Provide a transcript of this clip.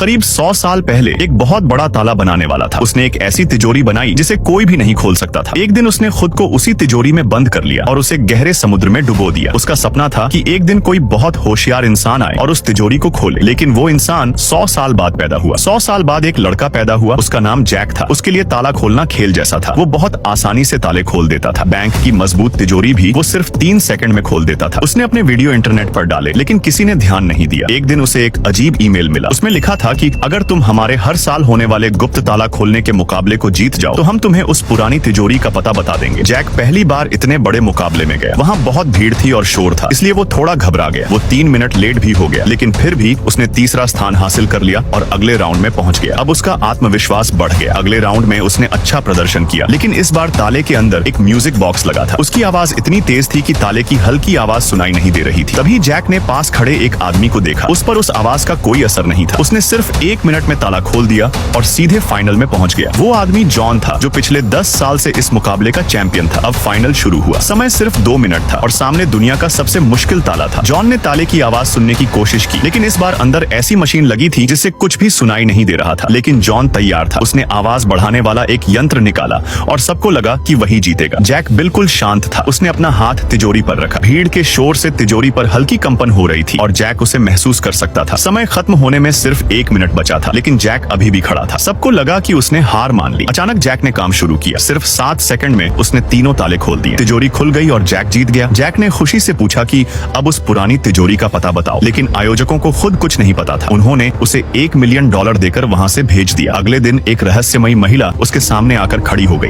करीब 100 साल पहले एक बहुत बड़ा ताला बनाने वाला था। उसने एक ऐसी तिजोरी बनाई जिसे कोई भी नहीं खोल सकता था। एक दिन उसने खुद को उसी तिजोरी में बंद कर लिया और उसे गहरे समुद्र में डुबो दिया। उसका सपना था कि एक दिन कोई बहुत होशियार इंसान आए और उस तिजोरी को खोले, लेकिन वो इंसान 100 साल बाद पैदा हुआ। 100 साल बाद एक लड़का पैदा हुआ, उसका नाम जैक था। उसके लिए ताला खोलना खेल जैसा था। वो बहुत आसानी से ताले खोल देता था। बैंक की मजबूत तिजोरी भी वो सिर्फ 3 सेकंड में खोल देता था। उसने अपने वीडियो इंटरनेट पर डाले, लेकिन किसी ने ध्यान नहीं दिया। एक दिन उसे एक अजीब ईमेल मिला। उसमें लिखा था कि अगर तुम हमारे हर साल होने वाले गुप्त ताला खोलने के मुकाबले को जीत जाओ तो हम तुम्हें उस पुरानी तिजोरी का पता बता देंगे। जैक पहली बार इतने बड़े मुकाबले में गया। वहाँ बहुत भीड़ थी और शोर था, इसलिए वो थोड़ा घबरा गया। वो 3 मिनट लेट भी हो गया, लेकिन फिर भी उसने तीसरा स्थान हासिल कर लिया और अगले राउंड में पहुंच गया। अब उसका आत्मविश्वास बढ़ गया। अगले राउंड में उसने अच्छा प्रदर्शन किया, लेकिन इस बार ताले के अंदर एक म्यूजिक बॉक्स लगा था। उसकी आवाज इतनी तेज थी कि ताले की हल्की आवाज सुनाई नहीं दे रही थी। तभी जैक ने पास खड़े एक आदमी को देखा। उस पर उस आवाज का कोई असर नहीं था। उसने सिर्फ 1 मिनट में ताला खोल दिया और सीधे फाइनल में पहुंच गया। वो आदमी जॉन था, जो पिछले 10 साल से इस मुकाबले का चैंपियन था। अब फाइनल शुरू हुआ। समय सिर्फ 2 मिनट था और सामने दुनिया का सबसे मुश्किल ताला था। जॉन ने ताले की आवाज सुनने की कोशिश की, लेकिन इस बार अंदर ऐसी मशीन लगी थी जिससे कुछ भी सुनाई नहीं दे रहा था। लेकिन जॉन तैयार था। उसने आवाज बढ़ाने वाला एक यंत्र निकाला और सबको लगा कि वही जीतेगा। जैक बिल्कुल शांत था। उसने अपना हाथ तिजोरी पर रखा। भीड़ के शोर से तिजोरी पर हल्की कंपन हो रही थी और जैक उसे महसूस कर सकता था। समय खत्म होने में सिर्फ 1 मिनट बचा था, लेकिन जैक अभी भी खड़ा था। सबको लगा कि उसने हार मान ली। अचानक जैक ने काम शुरू किया। सिर्फ 7 सेकंड में उसने तीनों ताले खोल दिए। तिजोरी खुल गई और जैक जीत गया। जैक ने खुशी से पूछा कि अब उस पुरानी तिजोरी का पता बताओ, लेकिन आयोजकों को खुद कुछ नहीं पता था। उन्होंने उसे $1 मिलियन देकर वहाँ से भेज दिया। अगले दिन एक रहस्यमयी महिला उसके सामने आकर खड़ी हो गई।